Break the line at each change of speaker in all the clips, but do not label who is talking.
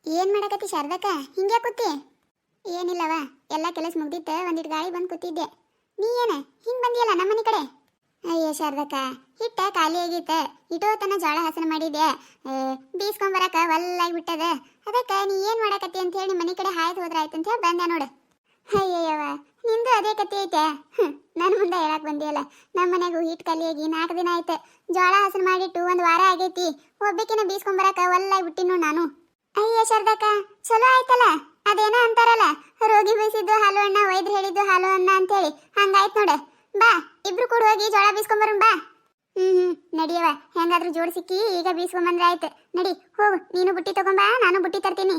ಏನ್ ಮಾಡಕತ್ತಿ ಶಾರದಕ್ಕ? ಹಿಂಗ್ಯಾ ಕೂತಿ? ಏನಿಲ್ಲವ, ಎಲ್ಲ ಕೆಲಸ ಮುಗ್ದಿತ್ತ, ಒಂದಿಟ್ಟು ಗಾಳಿ ಬಂದು ಕೂತಿದ್ದೆ. ನೀ ಏನ ಹಿಂಗ್ ಬಂದಿಯಲ್ಲ ನಮ್ಮನೆ ಕಡೆ? ಅಯ್ಯೋ ಶಾರದಕ್ಕ, ಹಿಟ್ಟ ಖಾಲಿ ಆಗೈತೆ. ಇಟೋ ತನ ಜೋಳ ಹಸನ ಮಾಡಿದ್ದೆ, ಬೀಸ್ಕೊಂಬರಕ ಒಲ್ಲಾಗಿ ಬಿಟ್ಟದ. ಅದಕ್ಕೆ ನೀ ಏನ್ ಮಾಡಕತ್ತಿ ಅಂತ ಹೇಳಿ ಮನೆ ಕಡೆ ಹಾಯ್ದು ಹೋದ್ರಾಯ್ತು ಅಂತ ಹೇಳಿ ಬಂದೆ ನೋಡು. ಅಯ್ಯಯ್ಯವ, ನಿಂದು ಅದೇ ಕತ್ತಿ ಐತೆ. ನನ್ನ ಮುಂದೆ ಹೇಳಕ್ ಬಂದಿಯಲ್ಲ. ನಮ್ಮ ಮನೆಗೂ ಹಿಟ್ಟು ಖಾಲಿ ಆಗಿ 4 ದಿನ ಆಯ್ತು. ಜೋಳ ಹಸನ ಮಾಡಿಟ್ಟು 1 ವಾರ ಆಗೈತಿ. ಒಬ್ಬಕಿನ ಬೀಸ್ಕೊಂಬರಕ ಒಲ್ಲಾಗಿ ಬಿಟ್ಟಿನ ನಾನು. ಅಯ್ಯ ಶಾರದಕ್ಕ, ಚಲೋ ಆಯ್ತಲ್ಲ. ಅದೇನೋ ಅಂತಾರಲ್ಲ, ರೋಗಿ ಬೀಸಿದ್ದು ಹಾಲು ಅಣ್ಣ, ವೈದ್ಯರು ಹೇಳಿದ್ದು ಹಾಲು ಅಣ್ಣ ಅಂತೇಳಿ. ಹಂಗಾಯ್ತು ನೋಡ. ಬಾ, ಇಬ್ರು ಕೂಡ ಹೋಗಿ ಜೋಳ ಬೀಸ್ಕೊಂಬರೋಣ ಬಾ. ನಡಿಯವ, ಹೆಂಗಾದ್ರೂ ಜೋಡಿ ಸಿಕ್ಕಿ ಈಗ ಬೀಸ್ಕೊಂಬಂದ್ರೆ ಆಯ್ತು. ನಡಿ ಹೋಗು, ನೀನು ಬುಟ್ಟಿ ತಗೊಂಬಾ, ನಾನು ಬುಟ್ಟಿ ತರ್ತೀನಿ.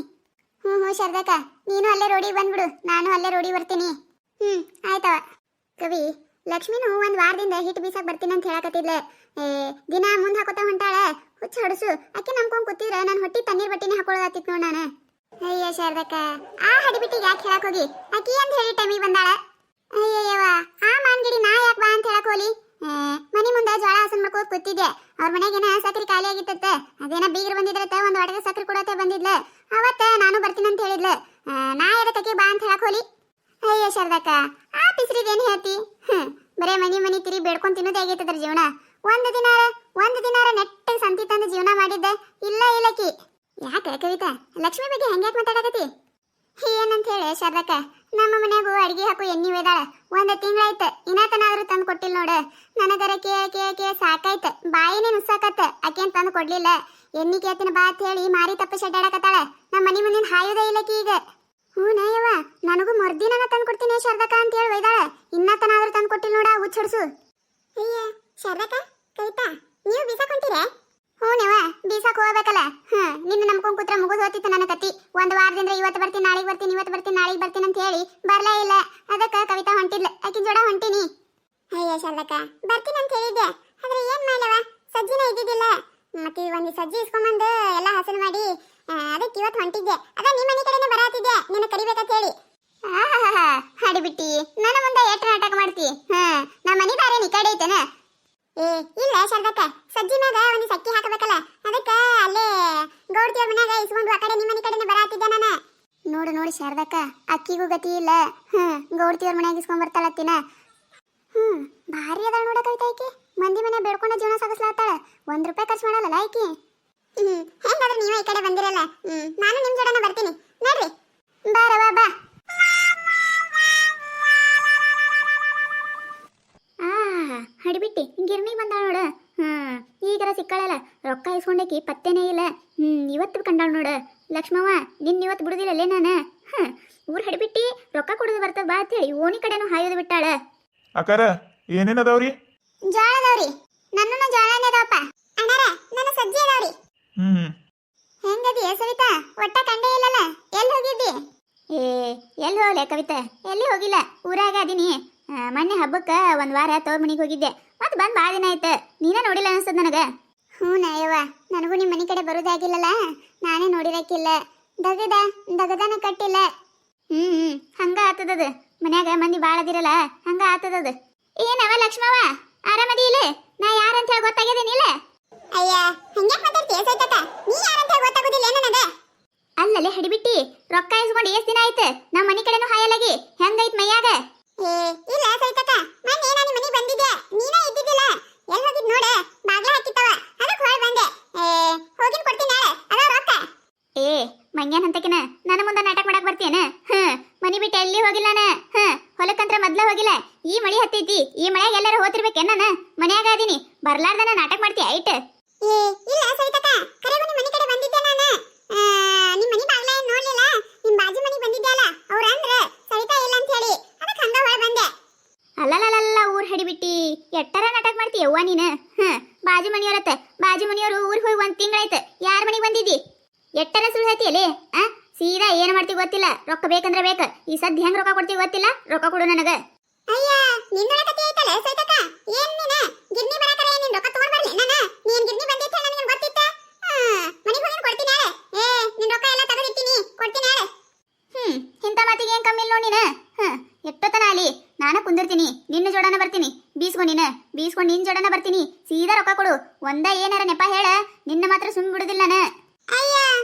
ಹ್ಞೂ ಶಾರದಕ್ಕ, ನೀನು ಅಲ್ಲೇ ರೋಡಿಗೆ ಬಂದ್ಬಿಡು, ನಾನು ಅಲ್ಲೇ ರೋಡಿಗೆ ಬರ್ತೀನಿ. ಆಯ್ತವ. ಕವಿ, ಲಕ್ಷ್ಮಿನೂ 1 ವಾರದಿಂದ ಹಿಟ್ಟು ಬೀಸಕ್ ಬರ್ತೀನಿ ಅಂತ ಹೇಳಕತ್ತಿದ್ಲೆ. ದಿನ ಮುಂದೆ ಹಾಕೋತ ಹೊಂಟಾಳ. ಹುಚ್ಚ ಹೊಡಸು, ಅಕ್ಕಿ ನಂಬ್ಕೊಂಡ್ ಕೂತಿದ್ರೆ ನಾನು ಹೊಟ್ಟಿ ತಣ್ಣೀರ್ ಬಟ್ಟಿನೇ ಹಾಕೊಳ್ಳೋದಾತಿತ್ತು ನೋಡ್ ನಾನು. ಅಯ್ಯ ಶಾರದಕ್ಕ, ಆ ಹಡಿಬಿಟ್ಟಿಗೆ ಯಾಕೆ ಹೇಳಕ್ ಹೋಗಿ? ಅಕ್ಕಿ ಅಂತ ಹೇಳಿ ಟೈಮಿಗೆ ಬಂದಾಳ. ಅಯ್ಯಯ್ಯವ, ಆ ಮಾನ್ಗಿಡಿ ನಾ ಯಾಕೆ ಬಾ ಅಂತ ಹೇಳಕ್ ಹೋಲಿ? ಮನಿ ಮುಂದೆ ಜೋಳ ಹಸನ್ ಮಾಡ್ಕೋತ ಕೂತಿದ್ದೆ. ಅವ್ರ ಮನೆಗೇನ ಸಕ್ರಿ ಖಾಲಿ ಆಗಿತ್ತ. ಅದೇನ ಬೀಗರು ಬಂದಿದ್ರತ್ತ, 1 ವಾಟದ ಸಕ್ರಿ ಕೊಡತ್ತೆ ಬಂದಿದ್ಲ. ಅವತ್ತ ನಾನು ಬರ್ತೀನಿ ಅಂತ ಹೇಳಿದ್ಲ. ನಾ ಎದಕ್ಕೆ ಬಾ ಅಂತ ಹೇಳಕ್ ಹೋಲಿ? ಅಯ್ಯ ಶಾರದಕ್ಕ, ಆ ಪಿಸ್ರಿದೇನು ಹೇಳ್ತಿ? ಬರೇ ಮನಿ ತಿರಿ ಬೇಡ್ಕೊಂಡ್ ತಿನ್ನೋದೇ ಆಗೈತದ್ರ ಜೀವನ. ಒಂದು ದಿನಾರ ನೆಟ್ಟ ಸಂತಿ ತಂದು ಜೀವನ ಮಾಡಿದ್ದೆ ಇಲ್ಲ ಇಲ್ಲಕಿ. ಯಾಕೆ ಕವಿತಾ, ಲಕ್ಷ್ಮಿ ಬಗ್ಗೆ ಹೆಂಗ್ಯಾಕೆ ಮಾತಾಡಕತ್ತಿ? ಏನಂತ ಹೇಳಿ ಶಾರದಕ್ಕ, ನಮ್ಮ ಮನ್ಯಾಗೂ ಅಡಿಗೆ ಹಾಕು ಎಣ್ಣಿ ಒಯ್ದಾಳ. 1 ತಿಂಗಳಾಯ್ತು, ಇನ್ನಾತನಾದ್ರೂ ತಂದು ಕೊಟ್ಟಿಲ್ಲ ನೋಡು. ನನಗರ ಕೇಳ ಸಾಕಾಯ್ತು, ಬಾಯಿನೇ ನುಸ್ಸಾಕತ್ತ. ಆಕೇನ್ ತಂದು ಕೊಡ್ಲಿಲ್ಲ. ಎಣ್ಣಿ ಕೇಳ್ತೀನಿ ಬಾ ಅಂತ ಹೇಳಿ ಮಾರಿ ತಪ್ಪ ಶಡ್ಡಾಡಕತ್ತಾಳ. ನಮ್ಮ ಮನಿ ಮುಂದಿನ ಹಾಯೋದೇ ಇಲ್ಲಕಿ ಈಗ. ಹ್ಞೂ ನಯವ್ವ, ನನಗೂ ಮರ್ದಿನ ತಂದು ಕೊಡ್ತೀನಿ ಶಾರದಕ್ಕ ಅಂತ ಹೇಳಿ ಒಯ್ದಾಳ. ಇನ್ನಾತನಾದ್ರೂ ತಂದು ಕೊಟ್ಟಿಲ್ಲ ನೋಡ, ಹುಚ್ಚಡ್ಸು. ಅಯ್ಯ ಶಾರದಕ್ಕ, ಕವಿತಾ, ನೀವು ಬೀಸಕೊಂತೀರ? ಹ್ಞೂನವ್ವ, ಬೀಸಕ್ ಹೋಗ್ಬೇಕಲ್ಲ. ನಿನ್ನ ನಂಬ್ಕೊಂಡ್ ಕೂತ್ರೆ ಮುಗಿದು ಹೋತಿತ್ತು ನನ್ನ ಕತ್ತಿ. 1 ವಾರದಿಂದ ಇವತ್ತು ಬರ್ತೀನಿ, ನಾಳೆಗೆ ಬರ್ತೀನಿ, ಇವತ್ತು ಬರ್ತೀನಿ, ನಾಳೆಗೆ ಬರ್ತೀನಿ ಅಂತ ಹೇಳಿ ಬರ್ಲೇ ಇಲ್ಲ. ಅದಕ್ಕೆ ಕವಿತಾ ಹೊಂಟಿದ್ಲ, ಆಕಿ ಜೋಡ ಹೊಂಟಿನಿ. ಅಯ್ಯ ಶಾರದಕ್ಕ, ಬರ್ತೀನಿ ಅಂತ ಹೇಳಿದ್ದೆ, ಆದ್ರೆ ಏನ್ ಮಾಡವ, ಸಜ್ಜಿನ ಇದ್ದಿದ್ದಿಲ್ಲ. ಮತ್ತೆ ಒಂದು ಸಜ್ಜಿ ಇಸ್ಕೊಂಬಂದು ಎಲ್ಲ ಹಸನು ಮಾಡಿ ಅದಕ್ಕೆ ಇವತ್ತು ಹೊಂಟಿದ್ದೆ. ಅದ ನಿಮ್ಮ ಮನೆ ಕಡೆನೇ ಬರಾತಿದ್ದೆ, ನಿನ್ನ ಕರಿಬೇಕಂತ ಹೇಳಿ. ಹಾಡಿಬಿಟ್ಟಿ, ನನ್ನ ಮುಂದೆ ಎಷ್ಟು ನಾಟಕ ಮಾಡ್ತಿ? ನಮ್ಮ ಮನೆ ಬಾರೆ ನೀ ಕಡೆ ಐತೇನ? ಇಲ್ಲ ಶಾರದಕ್ಕ, ಸಜ್ಜಿ ಮ್ಯಾಗ ಒಂದು ಸಕ್ಕಿ ಹಾಕಬೇಕಲ್ಲ, ಅದಕ್ಕೆ ಅಲ್ಲೇ ಗೌಡ್ತಿಯವ್ರ ಮನ್ಯಾಗ ಇಸ್ಕೊಂಡು ಆ ಕಡೆ ನಿಮ್ಮ ಮನೆ ಕಡೆನೇ ಬರಾತಿದ್ದೆ ನಾನು. ನೋಡು ಶಾರದಕ್ಕ, ಅಕ್ಕಿಗೂ ಗತಿ ಇಲ್ಲ. ಗೌಡ್ತಿಯವ್ರ ಮನ್ಯಾಗ ಇಸ್ಕೊಂಡ್ ಬರ್ತಾಳತ್ತಿನ. ಭಾರಿ ಅದಾಳ ನೋಡ ಕವಿತಾ ಆಕಿ. ಮಂದಿ ಮನೆ ಬೇಡ್ಕೊಂಡ ಜೀವನ ಸಾಗಿಸ್ಲಾತಾಳ. 1 ರೂಪಾಯಿ ಖರ್ಚು ಮಾಡಲ್ಲ ಆಕಿ. ಹೆಂಗಾದ್ರೆ ನೀವೇ ಈ ಕಡೆ ಬಂದಿರಲ್ಲ, ನಾನು ನಿಮ್ ಜೋಡನ ಬರ್ತೀನಿ. ನೋಡ್ರಿ, ಬಾರವಾ ಬಾ. ಹಡಿಬಿಟ್ಟಿ ಗಿರ್ನಿ ಬಂದಾಳ ನೋಡ. ಈಗರ ಸಿಕ್ಕಳಲ್ಲ, ರೊಕ್ಕ ಇಸ್ಕೊಂಡಾಕಿ ಪತ್ತೇನೇ ಇಲ್ಲ. ಇವತ್ತು ಕಂಡಾಳ ನೋಡ. ಲಕ್ಷ್ಮವ್ವ, ಇವತ್ತು ಬಿಡುದಿಲ್ಲಲ್ಲೇ ನಾನು. ಊರ್ ಹಡಿಬಿಟ್ಟಿ ರೊಕ್ಕ ಕೊಡೋದು ಬರ್ತದ ಬಾ ಅಂತ ಹೇಳಿ ಓಣಿ ಕಡೆನೂ ಹಾಯೋದು ಬಿಟ್ಟಾಳ.
ಅಕ್ಕಾರ, ಏನೇನದಾವ್ರಿ?
ಜೋಳ ಅದಾವ್ರಿ. ನನ್ನೂ ಜೋಳನೇ ಅದಾವಪ್ಪ. ಅಣ್ಣಾರ, ನನ್ನ ಸಜ್ಜಿ ಅದಾವ್ರಿ. ಹೆಂಗದಿ ಸವಿತಾ? ಒಟ್ಟ ಕಂಡೇ ಇಲ್ಲಲ್ಲ, ಎಲ್ಲಿ ಹೋಗಿದ್ದಿ? ಎಲ್ಲಿ ಹೋಗ್ಲೆ ಕವಿತಾ, ಎಲ್ಲಿ ಹೋಗಿಲ್ಲ, ಊರಾಗ ಅದೀನಿ. ಮೊನ್ನೆ ಹಬ್ಬಕ್ಕೆ 1 ವಾರ ತವ್ರ ಮನೆಗೆ ಹೋಗಿದ್ದೆ. ಮತ್ತೆ ಬಂದು ಭಾಳ ದಿನ ಆಯ್ತು, ನೀನೇ ನೋಡಿಲ್ಲ ಅನಿಸ್ತದ ನನಗೆ. ಹ್ಞೂ ನಯವ್ವ, ನನಗೂ ನಿಮ್ಮ ಮನೆ ಕಡೆ ಬರೋದಾಗಿಲ್ಲಲ್ಲ, ನಾನೇ ನೋಡಿರಕ್ಕಿಲ್ಲ. ದಗದನ ಕಟ್ಟಿಲ್ಲ. ಹಂಗ ಆತದದು, ಮನ್ಯಾಗ ಮಂದಿ ಭಾಳ ಅದಿರಲ್ಲ, ಹಂಗ ಆತದದು. ಏನವ ಲಕ್ಷ್ಮವ್ವ, ಆರಾಮದಿ ಇಲ್ಲ? ನಾ ಯಾರಂತ ಹೇಳಿ ಗೊತ್ತಾಗ್ಯದೇನಿಲ್ಲ? ಅಯ್ಯ, ಹಂಗ್ಯಾಕೆ ಮಾತಾಡ್ತೀಯ ಸೈತಕ್ಕ? ನೀ ಯಾರಂತ ಹೇಳಿ ಗೊತ್ತಾಗೋದಿಲ್ಲ ನನಗ? ಅಲ್ಲಲ್ಲೇ ಹಡಿಬಿಟ್ಟಿ, ರೊಕ್ಕ ಇಸ್ಕೊಂಡು ಎಷ್ಟು ದಿನ ಆಯ್ತು? ನಮ್ಮ ಮನೆ ಕಡೆನೂ ಹಾಯಲಾಗಿ, ಹೆಂಗೈತ್ ಮೈಯಾಗ? ಇಲ್ಲ ಸೈತಕ್ಕ, ಮೊನ್ನೆ ನಾನು ಮನೆ ಬಂದಿದ್ದೆ, ನೀನೇ ಇದ್ದಿದ್ದಿಲ್ಲ. ಎಲ್ಲಿ ಹೋಗಿದ್ ನೋಡ, ಬಾಗ್ಲ ಹಾಕಿತ್ತವ, ಅದಕ್ಕೆ ಹೊಳ್ ಬಂದೆ. ಹೋಗಿನ್ ಕೊಡ್ತೀನಿ, ಅದ ರೊಕ್ಕ. ಮಂಗ್ಯಾನ್ ಅಂತಕಿನ ನನ್ನ ಮುಂದೆ ನಾಟಕ ಮಾಡಕ್ ಬರ್ತೀಯನ? ಮನಿ ಬಿಟ್ಟು ಎಲ್ಲಿ ಹೋಗಿಲ್ಲ ನಾನು. ಹೊಲಕ್ಕಂತ್ರ ಮೊದ್ಲ ಹೋಗಿಲ್ಲ. ಈ ಮಳಿ ಹತ್ತೈತಿ, ಈ ಮಳೆಗೆ ಎಲ್ಲರೂ ಹೋತಿರ್ಬೇಕೇನ? ನಾನು ಮನ್ಯಾಗ ಅದೀನಿ, ಬರ್ಲಾರ್ದನ ನಾಟಕ ಮಾಡ್ತೀಯ ಐಟ್? ಇಲ್ಲ ಸೈತಕ್ಕ, ಕರೆಗೂ ನಿಮ್ಮ ಮನೆ ಕಡೆ ಬಂದಿದ್ದೆ ನಾನು. ನಿಮ್ಮ ಮನಿ ಬಾಗ್ಲ ಏನ್ ನೋಡ್ಲಿಲ್ಲ, ನಿಮ್ ಬಾಜು ಮನಿ ಬಂದಿದ್ದೆ ಅಲ್ಲ, ಅವ್ರ ಅಂದ್ರ ಸರಿತಾ ಇಲ್ಲ ಅಂತ ಹೇಳಿ ಅದಕ್ಕೆ ಹಂಗ ಹೊಳ ಬಂದೆ. ಅಲ್ಲಲ್ಲ ಊರ್ ಹಡಿಬಿಟ್ಟಿ, ಎಟ್ಟರ ನಾಟಕ ಮಾಡ್ತೀಯ ಅವ್ವ ನೀನು? ಬಾಜು ಮನಿಯವರು ಊರಿಗೆ ಹೋಗಿ 1 ತಿಂಗಳಾಯ್ತು. ಯಾರ ಮನೆಗೆ ಬಂದಿದ್ದಿ? ಎಟ್ಟರ ಸುಳ್ಳು ಹೇಳ್ತೀಯಲೇ? ಸೀದಾ ಏನು ಮಾಡ್ತೀವಿ ಗೊತ್ತಿಲ್ಲ, ರೊಕ್ಕ ಬೇಕಂದ್ರೆ ಬೇಕು. ಈ ಸದ್ಯ ಹೆಂಗ್ ರೊಕ್ಕ ಕೊಡ್ತೀವಿ ಗೊತ್ತಿಲ್ಲ, ರೊಕ್ಕ ಕೊಡು ನನಗ. ಅಯ್ಯ, ನಿನ್ನ ಕತೆ ಐತಲ್ಲ ಸೈತಕ್ಕ, ಏನ್ ನೀನ ಗಿರ್ನಿ ಬರಕರೆ ನೀನ್ ರೊಕ್ಕ ತಗೊಂಡ್ ಬರ್ಲಿ ನಾನು? ನೀನ್ ಗಿರ್ನಿ ಬಂದಿತ್ತ ನನಗೆ ಗೊತ್ತಿತ್ತ? ಮನೆಗೆ ಹೋಗಿ ಕೊಡ್ತೀನಿ ಹೇಳ. ನಿನ್ ರೊಕ್ಕ ಎಲ್ಲ ತೆಗೆದಿಟ್ಟಿನಿ, ಕೊಡ್ತೀನಿ ಹೇಳ. ಇಂಥ ಮಾತಿಗೆ ಏನ್ ಕಮ್ಮಿ ಇಲ್ಲ ನೋಡಿ ನೀನು. ಎಷ್ಟೊತ್ತನ ಅಲ್ಲಿ ನಾನು ಕುಂದಿರ್ತೀನಿ, ನಿನ್ನ ಜೋಡನ ಬರ್ತೀನಿ. ಬೀಸ್ಕೊಂಡು ನಿನ್ ಜೋಡನ ಬರ್ತೀನಿ. ಸೀದಾ ರೊಕ್ಕ ಕೊಡು. ಒಂದ ಏನಾರ ನೆಪ ಹೇಳ, ನಿನ್ನ ಮಾತ್ರ ಸುಮ್ ಬಿಡುದಿಲ್ಲ ನಾನು. ಅಯ್ಯ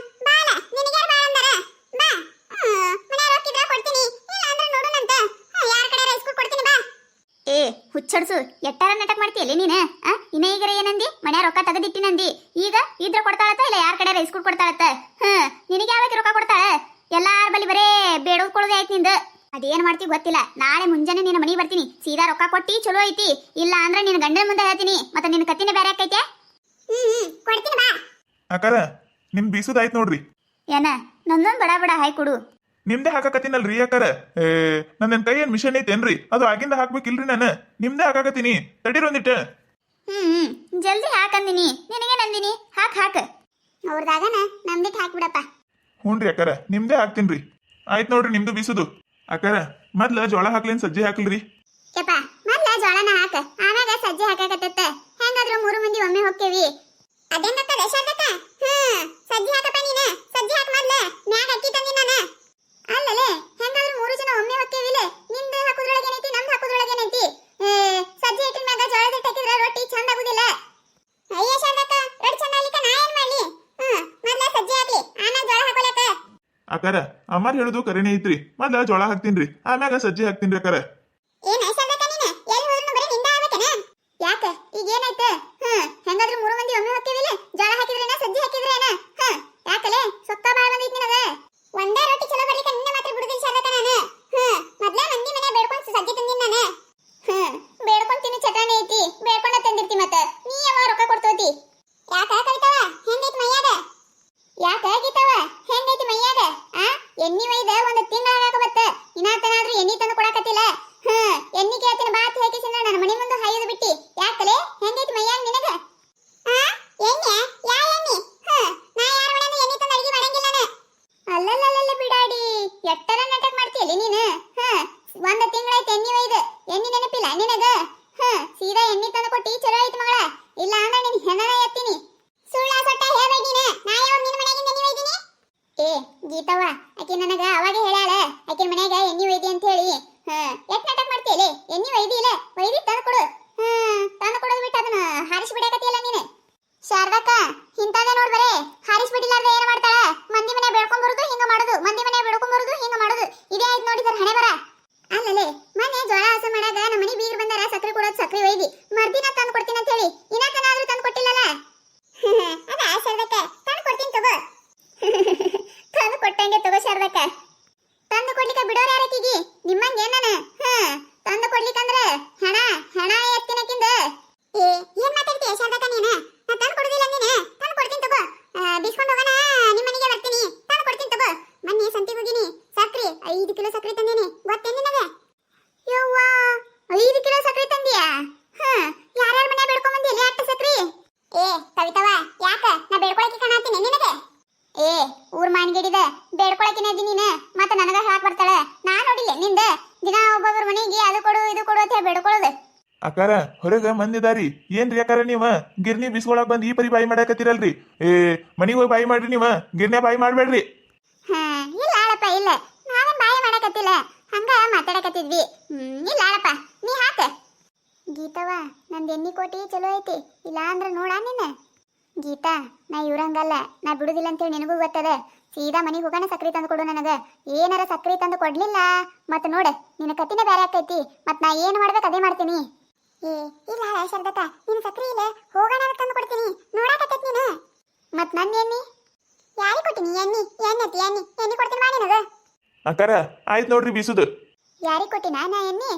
ಬಾಲ, ನಿನಗೆ ಬಾಳ ಅಂದ? ಹುಚ್ಚಡ್ಸು ಎಟ್ಟಾರ ನಾಟಕ ಮಾಡ್ತೀಯಲ್ಲ ನೀನು ಇನ್ನ ಈಗರ ಏನಂದಿ ಮನ್ಯಾಗ ರೊಕ್ಕ ತೆಗೆದಿಟ್ಟಿನಂದಿ ಈಗ ಇದ್ರ ಕೊಡ್ತಾಳತ್ತ ಇಲ್ಲ ಯಾರ ಕಡೆ ರೈಸ್ಕೂಡ್ ಕೊಡ್ತಾಳತ್ತ ನಿನಗೆ ಯಾವಾಗ ರೊಕ್ಕ ಕೊಡ್ತಾಳ ಎಲ್ಲಾರ ಬಳಿ ಬರೇ ಬೇಡೋದ್ಕೊಳ್ಳೋದೇ ಆಯ್ತು ನಿಂದು ಅದೇನ್ ಮಾಡ್ತಿ ಗೊತ್ತಿಲ್ಲ ನಾಳೆ ಮುಂಜಾನೆ ನಿನ್ನ ಮನೆಗೆ ಬರ್ತೀನಿ ಸೀದಾ ರೊಕ್ಕ ಕೊಟ್ಟಿ ಚಲೋ ಐತಿ ಇಲ್ಲ ಅಂದ್ರೆ ನಿನ್ನ ಗಂಡನ ಮುಂದೆ ಹೇಳ್ತೀನಿ ಮತ್ತೆ ನಿನ್ನ ಕತ್ತಿನ ಬೇರೆ ಆಕೈತೆ ಕೊಡ್ತೀನಿ ಬಾ
ಅಕ್ಕಾರ ನಿಮ್ ಬೀಸುದಾಯ್ತು ನೋಡ್ರಿ
ಏನ ನಂದೊಂದು ಬಡ ಬಡ ಹಾಯ್ ಕೊಡು
ನಿಮ್ದೇ ಹಾಕಕತ್ತೀನಲ್ರಿ ಅಕ್ಕಾರ ನನ್ನ ಕೈ ಏನ್ ಮಿಷನ್ ಐತೇನ್ರಿ ಅದು ಆಗಿಂದ ಹಾಕ್ಬೇಕಿಲ್ರಿ ನಾನು ನಿಮ್ದೇ ಹಾಕಾಕತ್ತೀನಿ ತಡೀರೊಂದಿಟ್ಟು
ಜಲ್ದಿ ಹಾಕಂದಿನಿ ನಿನಗೆ ನಂದಿನಿ ಹಾಕ್ ಅವ್ರದಾಗನ ನಮ್ದಿಟ್ಟು ಹಾಕ್ಬಿಡಪ್ಪ
ಹ್ಞೂನ್ರಿ ಅಕ್ಕಾರ ನಿಮ್ದೇ ಹಾಕ್ತೀನ್ರಿ ಆಯ್ತು ನೋಡ್ರಿ ನಿಮ್ದು ಬೀಸುದು ಅಕ್ಕಾರ ಮೊದ್ಲ ಜೋಳ ಹಾಕ್ಲೇನ್ ಸಜ್ಜೆ ಹಾಕ್ಲ್ರಿ
ಯಪ್ಪ ಮೊದ್ಲ ಜೋಳನ ಹಾಕ ಆಮ್ಯಾಗ ಸಜ್ಜೆ ಹಾಕಾಕತ್ತ ಹೆಂಗಾದ್ರು 3 ಮಂದಿ ಒಮ್ಮೆ ಹೋಗ್ತೇವಿ ಅದೇನತ್ತದ ಶಾರದಕ್ಕ ಸಜ್ಜೆ ಹಾಕಪ್ಪ ನೀನ ಸಜ್ಜೆ ಹಾಕ ಮೊದ್ಲ ಮ್ಯಾಗ ಅಕ್ಕಿ ತಂದಿ ನಾನು ಅಲ್ಲಲೇ ಹೆಂಗಾದ್ರು 3 ಜನ ಒಮ್ಮೆ ಹೋಗ್ತೇವಿಲೆ ನಿಂದ ಹಾಕೋದ್ರೊಳಗೆ ಏನೈತಿ ನಮ್ದು ಹಾಕೋದ್ರೊಳಗೆ ಏನೈತಿ ಸಜ್ಜೆ ಹಿಟ್ಟಿನ ಮ್ಯಾಗ ಜೋಳದ ಹಿಟ್ಟು ಹಾಕಿದ್ರೆ ರೊಟ್ಟಿ ಚಂದ ಆಗುದಿಲ್ಲ ಅಯ್ಯ ಶಾರದಕ್ಕ ರೊಟ್ಟಿ ಚಂದ ಆಗ್ಲಿಕ್ಕ ನಾ ಏನ್ ಮಾಡ್ಲಿ ಮೊದ್ಲ ಸಜ್ಜೆ ಹಾಕ್ಲಿ ಆಮ್ಯಾಗ ಜೋಳ ಹಾಕೊಳಕ
ಅಕ್ಕಾರ ಅಮ್ಮಾರ್ ಹೇಳುದು ಕರೆನೇ ಐತ್ರಿ ಮೊದ್ಲ ಜೋಳ ಹಾಕ್ತೀನ್ರಿ ಆಮ್ಯಾಗ ಸಜ್ಜೆ ಹಾಕ್ತೀನ್ರಿ ಅಕ್ಕಾರ
ಏನ ಶಾರದಕ್ಕ ನೀನು ಎಲ್ಲಿ ಹೋದ್ರು ಬರೀ ನಿಂದ ಆಗ್ಬೇಕನ ಯಾಕ ಈಗ ಏನಾಯ್ತು ಹೆಂಗಾದ್ರು 3 ಮಂದಿ ಒಮ್ಮೆ ಹೋಗ್ತೀವಿಲೆ ಜೋಳ ಹಾಕಿದ್ರೇನ ಸಜ್ಜೆ ಹಾಕಿದ್ರೇನ ಯಾಕಲೆ ಸೊಕ್ಕ ಬಾಳ ಬಂದೈತಿ ನಿನಗ ಒಂದೇ ರೊಟ್ಟಿ ಚಲೋ ಬರ್ಲಿಕ್ಕೆ ನಿನ್ನ ಮಾತ್ರ ಬಿಡುದಿಲ್ಲ ಶಾರದಕ್ಕ ನಾನು ಮೊದ್ಲ ಮಂದಿ ಮನೆ ಬೇಡ್ಕೊಂಡು ಸಜ್ಜೆ ತಂದಿನಿ ನಾನು ಬೇಡ್ಕೊಂಡು ತಿನ್ನು ಚಟಾಣಿ ಐತಿ ಬೇಡ್ಕೊಂಡ ತಂದಿರ್ತಿ ಮತ್ತ ನೀ ಯಾವ ರೊಕ್ಕ ಕೊಡ್ತೋತಿ ಯಾಕ ಕವಿತವ ಹೆಂಗೈತಿ ಮೈಯಾಗ ಯಾಕ ಗೀತವ ಹೆಂಗೈತಿ ಮೈಯಾಗ ಎಣ್ಣಿ ಒಯ್ದ ಒಂದು ತಿಂಗಳ ಆಗಾಕ ಬತ್ತ ಇನ್ನಾತನಾದ್ರೂ ಎಣ್ಣಿ ತಂದು ಕೊಡಕತ್ತಿಲ್ಲ ಎಣ್ಣಿ ಕೇಳ್ತೀನಿ ಬಾತ್ ಹೇಗಿಸಿನ ನನ್ನ ಮನೆ ಮುಂದೆ ಹಾಯೋದು ಬಿಟ್ಟಿ ಯಾಕಲೆ ಹೆಂಗೈತಿ ಮೈಯಾಗ ನಿನಗ ಎಣ್ಣೆ ಯಾ ಎಣ್ಣಿ ನಾ ಯಾರ ಮನೆಯಿಂದ ಎಣ್ಣಿ ತಂದು ಅಡಿಗೆ ಮಾಡಂಗಿಲ್ಲ ಅಲ್ಲಲ್ಲಲ್ಲ ಬಿಡಾಡಿ ಎಟ್ಟರ ನಾಟಕ ಮಾಡ್ತೀಯಲ್ಲ ನೀನು ಒಂದು ತಿಂಗಳಾಯ್ತು ಎಣ್ಣಿ ಒಯ್ದ ಎಣ್ಣಿ ನೆನಪಿಲ್ಲ ನಿನಗ ಸೀದಾ ಎಣ್ಣಿ ತಂದು ಕೊಟ್ಟಿ ಚಲೋ ಐತಿ ಮಗಳ ಇಲ್ಲ ಅಂದ್ರೆ ನಿನ್ ಹೆಣನ ಎತ್ತೀನಿ ಸುಳ್ಳ ಸೊಟ್ಟ ಹೇಳ್ಬೇಡಿ ನೀನು ನಾ ಯಾವ ನಿನ್ನ ಮನೆಗಿಂದ ಎಣ್ಣಿ ಒಯ್ದೀನಿ ಏ ಗೀತವ್ವ ಆಕಿ ನನಗ ಅವಾಗ ಹೇಳ್ಯಾಳ ಆಕಿನ ಮನ್ಯಾಗ ಎಣ್ಣಿ ಒಯ್ದಿ ಅಂತ ಹೇಳಿ ಎಟ್ ನಾಟಕ ಮಾಡ್ತೀಯಲ್ಲ ಎಣ್ಣಿ ಒಯ್ದಿ ಇಲ್ಲ ಒಯ್ದಿ ತಂದು ಕೊಡು ತಂದು ಕೊಡೋದು ಬಿಟ್ಟು ಅದನ್ನ ಹಾರಿಸಿ ಬಿಡಕತ್ತಿಯಲ್ಲ ನೀನು ಶಾರದಕ್ಕ ಇಂಥದೇ ನೋಡ್ ಬರೇ ಹಾರಿಸಿ ಬಿಡಿಲಾರ್ದೆ ಏನು ಮಾಡ್ತಾಳ ಮಂದಿ ಮನೆ ಬೆಳ್ಕೊಂಡ್ ಬರುದು ಹಿಂಗ ಮಾಡುದು ಮಂದಿ ಮನೆ ಬೆಳ್ಕೊಂಡ್ ಬರುದು ಹಿಂಗ ಮಾಡುದು ಇದೇ ಆಯ್ತು ನೋಡಿದ್ರ ಹಣೆ ಬರ ಅಲ್ಲಲೇ ಮನೆ ಜೋಳ ಹಸ ಮಾಡಾಗ ನಮ್ಮ ಮನೆ ಬೀರ್ ಬಂದಾರ ಸಕ್ರೆ ಕೊಡೋದು ಸಕ್ರೆ ಒಯ್ದಿ ಮರ್ದಿನ ತಂದು ಕೊಡ್ತೀನಿ ಅಂತ ಹೇಳಿ ಇನ್ನಾತನಾದ್ರೂ ತಂದು ಕೊಟ್ಟಿಲ್ಲಲ್ಲ ಅದ ಶಾರದಕ್ಕ ತಂದು ಕೊಡ್ತೀನಿ ತಗೋ ತಂದು ಕೊಟ್ಟಂಗೆ ತಗೋ ಶಾರದಕ್ಕ ತಂದು ಕೊಡ್ಲಿಕ್ಕೆ ಬಿಡೋರು ಯಾರಕ್ಕಿಗಿ ನಿಮ್ಮಂಗೆ ಏನಾನ ತಂದು ಕೊಡ್ಲಿಕ್ಕಂದ್ರೆ ಹಣ ಹಣ ಎತ್ತಿನಕ್ಕಿಂದ ಏನ್ ಮಾತಾಡ್ತೀಯ ಶಾರದಕ್ಕ ನೀನು ನಾ ತಂದು ಕೊಡುದಿಲ್ಲ ನೀನು ತಂದು ಕೊಡ್ತೀನಿ ತಗೋ ಬಿಸ್ಕೊಂಡು ಹೋಗೋಣ ನಿಮ್ಮ ಮನೆಗೆ ಬರ್ತೀನಿ ತಂದು ಕೊಡ್ತೀನಿ ತಗೋ ಮೊನ್ನೆ ಸಂತಿಗೆ ಹೋಗಿನಿ ಸಕ್ರಿ 5 ಕಿಲೋ ಸಕ್ರಿ ತಂದೀನಿ ಗೊತ್ತೇನು ನಿನಗೆ ಯವ್ವ 5 ಕಿಲೋ ಸಕ್ರಿ ತಂದಿಯಾ ಯಾರ್ಯಾರ ಮನೆ ಬೇಡ್ಕೊಂಡ್ ಬಂದಿಲ್ಲ ಅಟ್ಟ ಸಕ್ರಿ ಏ ಕವಿತವ ಯಾಕ ನಾ ಬೇಡ್ಕೊಳಕ್ಕೆ ಕಾಣತೀನಿ ನಿನಗೆ ಏ ಊರ್ ಮಾನ್ಗಿಡಿದ ಬೇಡ್ಕೊಳಕಿನ ಇದ್ದೀನಿ ನೀನು ಮತ್ತೆ ನನಗ ಹಾಕ್ ಬರ್ತಾಳೆ ನಾ ನೋಡಿಲ್ಲ ನಿಂದ ದಿನ ಒಬ್ಬೊಬ್ಬರ ಮನೆಗೆ ಅದು ಕೊಡು ಇದು ಕೊಡು ಅಂತ ಬೇಡ್ಕೊಳ್ಳೋದು
ಅಕ್ಕಾರ ಹೊರಗ ಮಂದಿದಾರಿ ಏನ್ರಿ ಅಕ್ಕಾರ ನೀವ ಗಿರ್ನಿ ಬಿಸ್ಕೊಳಕ್ ಬಂದ್ ಈ ಪರಿ ಬಾಯಿ ಮಾಡಕತ್ತೀರಲ್ರಿ ಮನಿಗ್ ಹೋಗಿ ಬಾಯಿ ಮಾಡ್ರಿ ನೀವ ಗಿರ್ನೆ ಬಾಯಿ ಮಾಡ್ಬೇಡ್ರಿ
ಇಲ್ಲ ಆಳಪ್ಪ ಇಲ್ಲ ನಾವೇನ್ ಬಾಯಿ ಮಾಡಕತ್ತಿಲ್ಲ ಹಂಗ ಮಾತಾಡಕತ್ತಿದ್ವಿ ಇಲ್ಲ ಆಳಪ್ಪ ನೀ ಹಾಕ ಗೀತವ ನಂದು ಎಣ್ಣಿ ಕೋಟಿ ಚಲೋ ಐತಿ ಇಲ್ಲ ಅಂದ್ರ ನೋಡ ನೀನ ಗೀತಾ ನಾ ಇವ್ರಂಗಲ್ಲ ನಾ ಬಿಡುದಿಲ್ಲ ಅಂತೇಳಿ ನಿನಗೂ ಗೊತ್ತದ ಸೀದಾ ಮನೆಗೆ ಹೋಗೋಣ ಸಕ್ರಿ ತಂದು ಕೊಡು ನನಗ ಏನಾರ ಸಕ್ರಿ ತಂದು ಕೊಡ್ಲಿಲ್ಲ ಮತ್ ನೋಡ ನಿನ್ನ ಕತ್ತಿನ ಬೇರೆ ಆಕೈತಿ ಮತ್ ನಾ ಏನ್ ಮಾಡ್ಬೇಕು ಅದೇ ಮಾಡ್ತೀನಿ ಇಲ್ಲ ಶಾರದಕ್ಕ ನೀನು ಸಕ್ರಿ ಇಲ್ಲ ಹೋಗೋಣ ತಂದು ಕೊಡ್ತೀನಿ ನೋಡಾಕತ್ತೈತಿ ನೀನು ಮತ್ ನನ್ನ ಎಣ್ಣಿ ಯಾರಿಗೆ ಕೊಟ್ಟಿನಿ ಎಣ್ಣಿ ಎಣ್ಣಿ ಕೊಡ್ತೀನಿ ಬಾ ನಿನಗ
ಅಕ್ಕಾರ ಆಯ್ತು ನೋಡ್ರಿ ಬೀಸುದು
ಯಾರಿಗೆ ಕೊಟ್ಟಿನ ನಾ ಎಣ್ಣಿ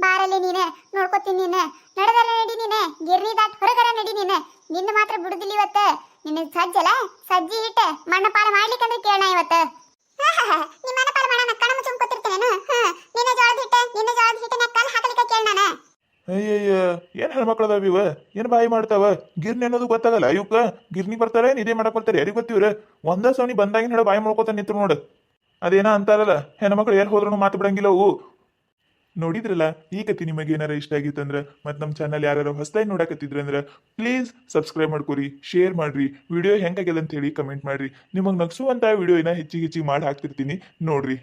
ಬಾರಲ್ಲಿ ನೀನೆ ನೋಡ್ಕೊತೀನಿ ನೀನು ನಡೆದಲ್ಲ ನಡಿ ನೀನೆ ಗಿರ್ನಿ ದಾಟ್ ಹೊರಗರ ನಡಿ ನೀನು ನಿನ್ನ ಮಾತ್ರ ಬಿಡುದಿಲ್ಲ ಇವತ್ತ ನಿನ್ನ ಸಜ್ಜಲ ಸಜ್ಜಿ ಹಿಟ್ಟ ಮಣ್ಣಪಾಲ ಮಾಡ್ಲಿಕ್ಕಂದ್ರೆ ಕೇಳಣ ಇವತ್ತು ನಿಮ್ಮ ಮಣ್ಣಪಾಲ ಮಾಡೋಣ ಕಣ ಮುಚ್ಕೊಂಡ್ಕೊತಿರ್ತೇನೆ ನಿನ್ನ ಜೋಳದ ಹಿಟ್ಟನ್ನ ಕಲ್ ಹಾಕಲಿಕ್ಕೆ ಕೇಳ ನಾನು
ಅಯ್ಯಯ್ಯ ಏನ್ ಹೆಣ್ಮಕ್ಳದಾವ ಇವ ಏನ್ ಬಾಯಿ ಮಾಡ್ತಾವ ಗಿರ್ನಿ ಅನ್ನೋದು ಗೊತ್ತಾಗಲ್ಲ ಇವಕ್ಕ ಗಿರ್ನಿ ಬರ್ತಾರೆ ನಿಧಿ ಮಾಡಕ್ ಬರ್ತಾರೆ ಯಾರಿಗ್ ಗೊತ್ತಿವ್ರ ಒಂದ ಸವನಿ ಬಂದಾಗಿನ ಹೇಳ ಬಾಯಿ ಮಾಡ್ಕೋತ ನಿಂತ್ರು ನೋಡು ಅದೇನ ಅಂತಾರಲ್ಲ ಹೆಣ್ಮಕ್ಳು ಎಲ್ಲಿ ಹೋದ್ರು ಮಾತು ಬಿಡಂಗಿಲ್ಲ ಅವು ನೋಡಿದ್ರಲ್ಲ ಈ ಕತಿ ನಿಮಗೆ ಏನಾರ ಇಷ್ಟ ಆಗಿತ್ತಂದ್ರ ಮತ್ತು ನಮ್ಮ ಚಾನಲ್ ಯಾರು ಹೊಸದಾಗಿ ನೋಡಕತ್ತಿದ್ರಂದ್ರೆ ಪ್ಲೀಸ್ ಸಬ್ಸ್ಕ್ರೈಬ್ ಮಾಡ್ಕೊರಿ ಶೇರ್ ಮಾಡ್ರಿ ವಿಡಿಯೋ ಹೆಂಗಾಗ್ಯದ ಅಂತ ಹೇಳಿ ಕಮೆಂಟ್ ಮಾಡ್ರಿ ನಿಮಗೆ ನಗ್ಸುವಂಥ ವಿಡಿಯೋ ಹೆಚ್ಚಿಗೆ ಮಾಡಿ ಹಾಕ್ತಿರ್ತೀನಿ ನೋಡ್ರಿ